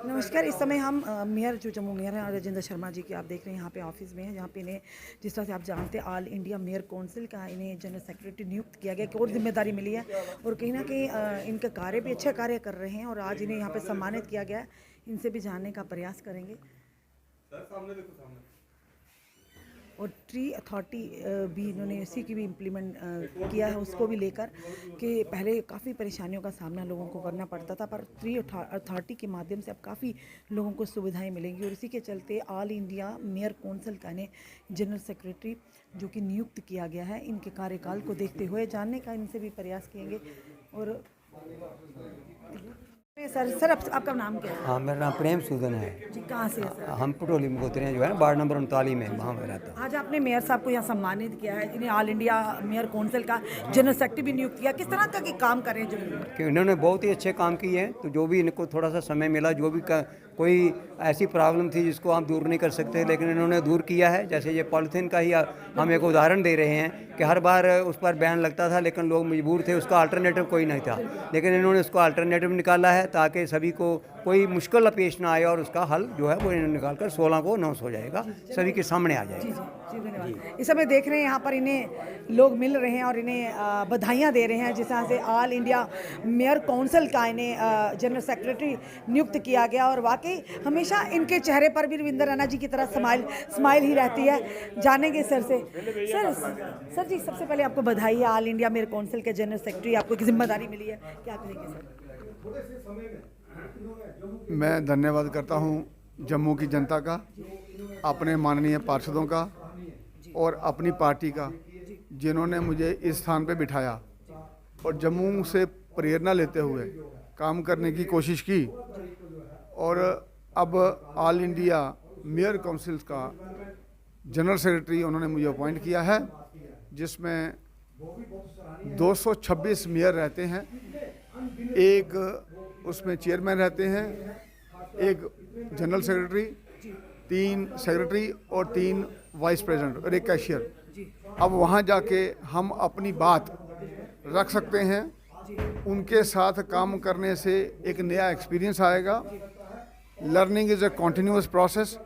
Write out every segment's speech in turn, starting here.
नमस्कार। इस समय हम मेयर जो जम्मू मेयर हैं राजेंद्र शर्मा जी की आप देख रहे हैं यहाँ पे ऑफिस में है, जहाँ पे इन्हें जिस तरह से आप जानते हैं ऑल इंडिया मेयर काउंसिल का इन्हें जनरल सेक्रेटरी नियुक्त किया गया, एक और जिम्मेदारी मिली है और कहीं ना कहीं इनका कार्य भी अच्छा कार्य कर रहे हैं और आज इन्हें यहाँ पे सम्मानित किया गया है। इनसे भी जानने का प्रयास करेंगे। और ट्री अथॉरिटी भी इन्होंने इसी की भी इम्प्लीमेंट किया है, उसको भी लेकर कि पहले काफ़ी परेशानियों का सामना लोगों को करना पड़ता था, पर ट्री अथॉरिटी के माध्यम से अब काफ़ी लोगों को सुविधाएं मिलेंगी और इसी के चलते ऑल इंडिया मेयर काउंसिल का इन्हें जनरल सेक्रेटरी जो कि नियुक्त किया गया है, इनके कार्यकाल को देखते हुए जानने का इनसे भी प्रयास किएंगे। और सर आपका नाम क्या है? हाँ, मेरा नाम प्रेम सूदन है जी, कहाँ से है सर? हम पटोली में गोतरे हैं, जो है ना वार्ड नंबर 39 में, वहाँ में रहता हूँ। आज आपने मेयर साहब को यहाँ सम्मानित किया है, इन्हें ऑल इंडिया मेयर काउंसिल का जनरल सेक्रेटरी भी नियुक्त किया। किस तरह का कि काम कर रहे हैं जो कि इन्होंने बहुत ही अच्छे काम किए हैं, तो जो भी इनको थोड़ा सा समय मिला, जो भी कोई ऐसी प्रॉब्लम थी जिसको आप दूर नहीं कर सकते, लेकिन इन्होंने दूर किया है। जैसे ये पॉलीथीन का ही हम एक उदाहरण दे रहे हैं कि हर बार उस पर बैन लगता था, लेकिन लोग मजबूर थे, उसका अल्टरनेटिव कोई नहीं था, लेकिन इन्होंने उसको अल्टरनेटिव निकाला है ताकि सभी को कोई मुश्किल पेश ना आए और उसका हल जो है वो इन्होंने निकाल कर 16 को अनाउंस हो जाएगा, सभी के सामने आ जाएगा। जी धन्यवाद। इस समय देख रहे हैं यहाँ पर इन्हें लोग मिल रहे हैं और इन्हें बधाइयाँ दे रहे हैं, जिस तरह से ऑल इंडिया मेयर काउंसिल का इन्हें जनरल सेक्रेटरी नियुक्त किया गया और वाकई हमेशा इनके चेहरे पर भी रविंद्र रैना जी की तरह स्माइल ही रहती है। जानेंगे सर से। सर जी, सबसे पहले आपको बधाई है, ऑल इंडिया मेयर काउंसिल के जनरल सेक्रेटरी आपको एक जिम्मेदारी मिली है, क्या करेंगे सर? मैं धन्यवाद करता हूं जम्मू की जनता का, अपने माननीय पार्षदों का और अपनी पार्टी का, जिन्होंने मुझे इस स्थान पे बिठाया और जम्मू से प्रेरणा लेते हुए काम करने की कोशिश की। और अब ऑल इंडिया मेयर काउंसिल का जनरल सेक्रेटरी उन्होंने मुझे अपॉइंट किया है, जिसमें 226 मेयर रहते हैं, एक उसमें चेयरमैन रहते हैं, एक जनरल सेक्रेटरी, 3 सेक्रेटरी और 3 वाइस प्रेसिडेंट और एक कैशियर। अब वहाँ जाके हम अपनी बात रख सकते हैं, उनके साथ काम करने से एक नया एक्सपीरियंस आएगा। Learning is a continuous process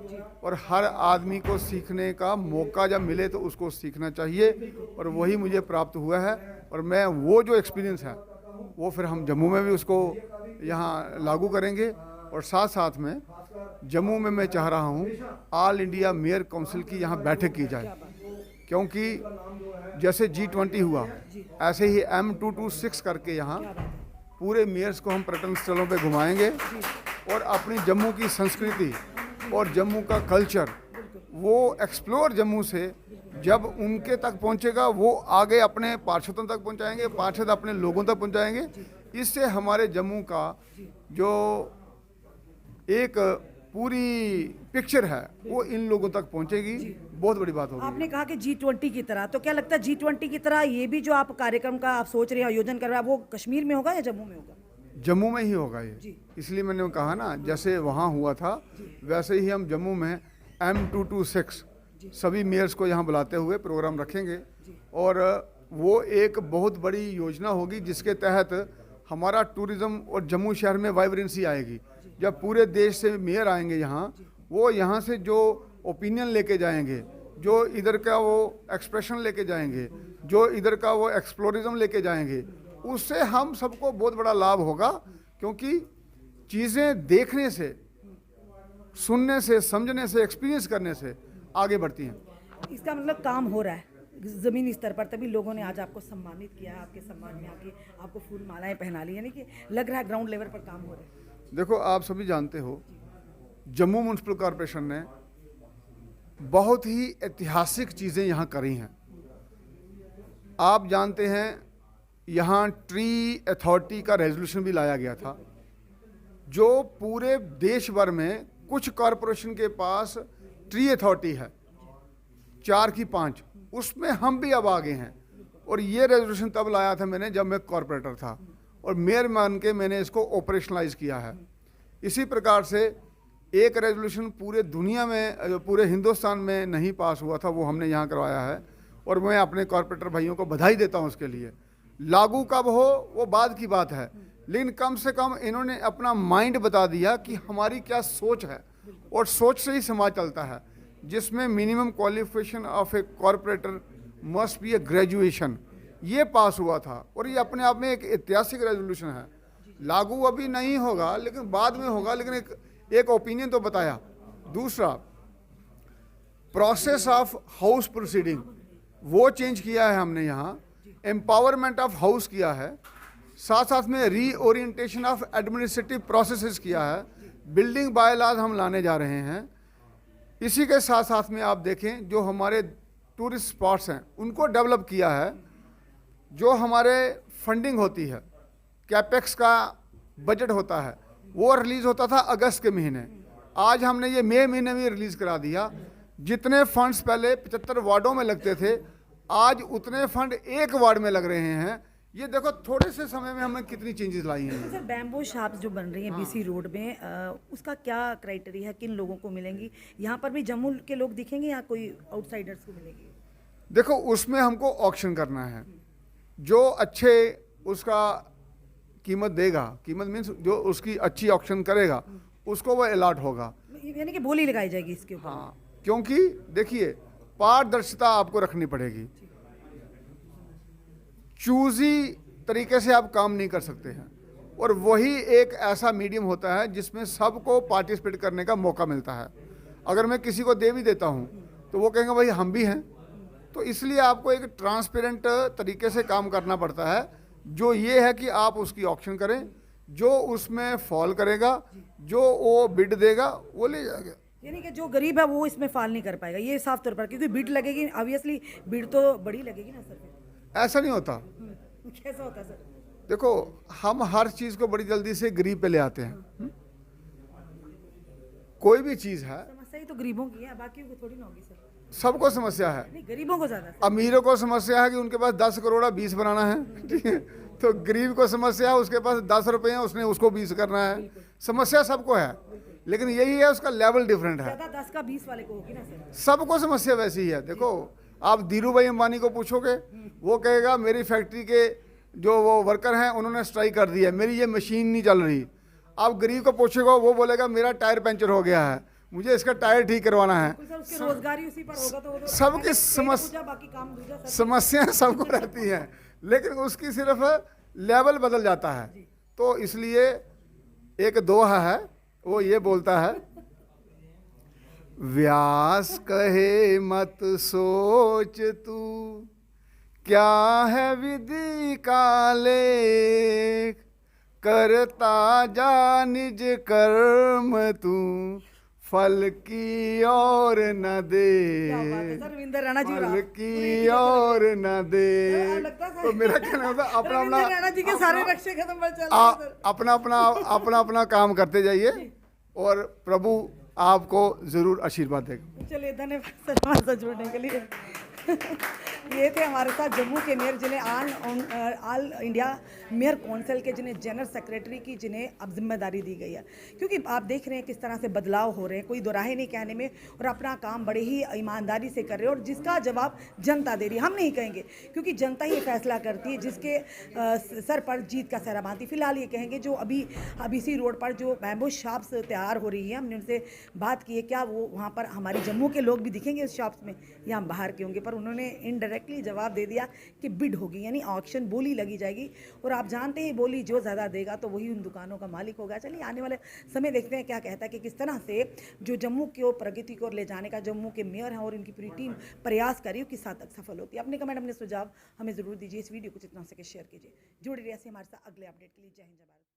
और हर आदमी को सीखने का मौका जब मिले तो उसको सीखना चाहिए, और वही मुझे प्राप्त हुआ है। और मैं वो जो एक्सपीरियंस है वो फिर हम जम्मू में भी उसको यहाँ लागू करेंगे। और साथ साथ में जम्मू में मैं चाह रहा हूँ ऑल इंडिया मेयर काउंसिल की यहाँ बैठक की जाए, क्योंकि जैसे G20 हुआ ऐसे ही M226 करके यहाँ पूरे मेयर्स को हम पर्यटन स्थलों पे घुमाएंगे और अपनी जम्मू की संस्कृति और जम्मू का कल्चर वो एक्सप्लोर जम्मू से जब उनके तक पहुंचेगा, वो आगे अपने पार्षदों तक पहुंचाएंगे, पार्षद अपने लोगों तक पहुंचाएंगे। इससे हमारे जम्मू का जो एक पूरी पिक्चर है वो इन लोगों तक पहुंचेगी, बहुत बड़ी बात होगी। आपने कहा कि G20 की तरह, तो क्या लगता है G20 की तरह ये भी जो आप कार्यक्रम का आप सोच रहे हैं, आयोजन कर रहे हैं, वो कश्मीर में होगा या जम्मू में होगा? जम्मू में ही होगा ये, इसलिए मैंने कहा ना, जैसे वहाँ हुआ था वैसे ही हम जम्मू में M226 सभी मेयर्स को यहाँ बुलाते हुए प्रोग्राम रखेंगे। और वो एक बहुत बड़ी योजना होगी जिसके तहत हमारा टूरिज़्म और जम्मू शहर में वाइब्रेंसी आएगी। जब पूरे देश से मेयर आएंगे यहाँ, वो यहाँ से जो ओपिनियन लेके जाएंगे, जो इधर का वो एक्सप्रेशन लेके जाएंगे, जो इधर का वो एक्सप्लोरिज्म लेके जाएंगे, उससे हम सबको बहुत बड़ा लाभ होगा। क्योंकि चीज़ें देखने से, सुनने से, समझने से, एक्सपीरियंस करने से आगे बढ़ती हैं। इसका मतलब काम हो रहा है ज़मीनी स्तर पर, तभी लोगों ने आज आपको सम्मानित किया है, आपके सम्मान में आके आपको फूल मालाएं पहना ली, यानी कि लग रहा है ग्राउंड लेवल पर काम हो रहा है। देखो, आप सभी जानते हो जम्मू म्यूनसिपल कॉरपोरेशन ने बहुत ही ऐतिहासिक चीज़ें यहाँ करी हैं। आप जानते हैं यहाँ ट्री अथॉरिटी का रेजोल्यूशन भी लाया गया था, जो पूरे देश भर में कुछ कॉरपोरेशन के पास ट्री अथॉरिटी है, 4 की 5, उसमें हम भी अब आगे हैं। और ये रेजोल्यूशन तब लाया था मैंने जब मैं कॉरपोरेटर था, और मेयर मान के मैंने इसको ऑपरेशनलाइज किया है। इसी प्रकार से एक रेजोल्यूशन पूरे दुनिया में, पूरे हिंदुस्तान में नहीं पास हुआ था, वो हमने यहाँ करवाया है। और मैं अपने कॉरपोरेटर भाइयों को बधाई देता हूँ उसके लिए। लागू कब हो वो बाद की बात है, लेकिन कम से कम इन्होंने अपना माइंड बता दिया कि हमारी क्या सोच है, और सोच से ही समाज चलता है, जिसमें minimum qualification of A corporator must be A graduation, ये पास हुआ था। और ये अपने आप में एक ऐतिहासिक रेजोल्यूशन है। लागू अभी नहीं होगा लेकिन बाद में होगा, लेकिन एक ओपिनियन तो बताया। दूसरा, प्रोसेस ऑफ हाउस प्रोसीडिंग वो चेंज किया है हमने यहाँ, एम्पावरमेंट ऑफ हाउस किया है, साथ साथ में रीओरिएंटेशन ऑफ एडमिनिस्ट्रेटिव प्रोसेसेस किया है, बिल्डिंग बायलॉज हम लाने जा रहे हैं। इसी के साथ साथ में आप देखें जो हमारे टूरिस्ट स्पॉट्स हैं उनको डेवलप किया है। जो हमारे फंडिंग होती है, कैपेक्स का बजट होता है, वो रिलीज़ होता था अगस्त के महीने, आज हमने ये मई महीने में रिलीज़ करा दिया। जितने फंड्स पहले 75 वार्डों में लगते थे, आज उतने फंड एक वार्ड में लग रहे हैं। ये देखो थोड़े से समय में हमने कितनी चेंजेस लाई हैं। सर, बैम्बू शॉप्स जो बन रही हैं बीसी रोड में, उसका क्या क्राइटेरिया है, किन लोगों को मिलेंगी? यहाँ पर भी जम्मू के लोग दिखेंगे या कोई आउटसाइडर्स को मिलेंगी? देखो उसमें हमको ऑक्शन करना है, जो अच्छे उसका कीमत देगा, कीमत मीन्स जो उसकी अच्छी ऑक्शन करेगा उसको वो अलॉट होगा, यानी कि बोली लगाई जाएगी इसके ऊपर। हाँ, क्योंकि देखिए पारदर्शिता आपको रखनी पड़ेगी। चूजी तरीके से आप काम नहीं कर सकते हैं, और वही एक ऐसा मीडियम होता है जिसमें सबको पार्टिसिपेट करने का मौका मिलता है। अगर मैं किसी को दे भी देता हूं तो वो कहेंगे भाई हम भी हैं। तो इसलिए आपको एक ट्रांसपेरेंट तरीके से काम करना पड़ता है, जो ये है कि आप उसकी ऑक्शन करें, जो उसमें फॉल करेगा, जो वो बिड देगा वो ले जाएगा। यानी कि जो गरीब है वो इसमें फाल नहीं कर पाएगा, ये साफ तौर पर, क्योंकि बिड लगेगी, ऑब्वियसली बिड तो बड़ी लगेगी ना सर। ऐसा नहीं होता। कैसा होता है सर? देखो हम हर चीज को बड़ी जल्दी से गरीब पे ले आते हैं। कोई भी चीज है, समस्या ही तो गरीबों की है, बाकी को थोड़ी ना होगी सर। सबको समस्या है। नहीं, गरीबों को ज्यादा। अमीरों को समस्या है कि उनके पास 10 करोड़ 20 बनाना है, ठीक है। तो गरीब को समस्या है उसके पास 10 रुपए हैं, उसने उसको 20 करना है। समस्या सबको है, लेकिन यही है उसका लेवल डिफरेंट है। ज्यादा 10 का 20 वाले को होगी ना सर। सबको समस्या वैसी ही है। देखो आप धीरू भाई अंबानी को पूछोगे, वो कहेगा मेरी फैक्ट्री के जो वो वर्कर हैं उन्होंने स्ट्राइक कर दिया, मेरी ये मशीन नहीं चल रही। आप गरीब को पूछेगा, वो बोलेगा मेरा टायर पंचर हो गया है, मुझे इसका टायर ठीक करवाना है। उसके रोजगार ही उसी पर होगा, तो वो तो सबकी बाकी काम दूजा सर। समस्याएं सबको रहती हैं, लेकिन उसकी सिर्फ लेवल बदल जाता है। तो इसलिए एक दोहा है, वो ये बोलता है, व्यास कहे मत सोच तू, क्या है विधि का लेख, करता जा निज कर्म तू, फल की और न दे, रविंद्र राणा जी, फल की और न दे। तो मेरा कहना होता अपना अपना राणा जी के सारे नक्शे खत्म पर चल अपना अपना काम करते जाइए, और प्रभु आपको जरूर आशीर्वाद देगा। चलिए, धन्यवाद सर हमारे साथ जुड़ने के लिए। ये थे हमारे साथ जम्मू के मेयर, जिन्हें ऑल इंडिया मेयर कौंसिल के, जिन्हें जनरल सेक्रेटरी की, जिन्हें अब जिम्मेदारी दी गई है। क्योंकि आप देख रहे हैं किस तरह से बदलाव हो रहे हैं, कोई दोराहे नहीं कहने में, और अपना काम बड़े ही ईमानदारी से कर रहे हैं, और जिसका जवाब जनता दे रही है। हम नहीं कहेंगे, क्योंकि जनता ही फैसला करती है, जिसके सर पर जीत का सहरा बांधती। फिलहाल ये कहेंगे जो अभी इसी रोड पर जो बैम्बू शॉप्स तैयार हो रही है, हमने उनसे बात की है, क्या वो वहाँ पर हमारे जम्मू के लोग भी दिखेंगे उस शॉप्स में, या हम बाहर के होंगे? पर उन्होंने इनडायरेक्टली जवाब दे दिया कि बिड होगी, यानी ऑक्शन, बोली लगी जाएगी, और आप जानते हैं बोली जो ज़्यादा देगा तो वही उन दुकानों का मालिक होगा। चलिए आने वाले समय देखते हैं क्या कहता है, कि किस तरह से जो जम्मू को प्रगति को ले जाने का जम्मू के मेयर हैं और इनकी पूरी टीम प्रयास करी, किस हद तक सफल होती है। अपने कमेंट, अपने सुझाव हमें ज़रूर दीजिए। इस वीडियो को जितना हो सके शेयर कीजिए। जुड़े रहिए हमारे साथ अगले अपडेट के लिए। जय हिंद, जय भारत।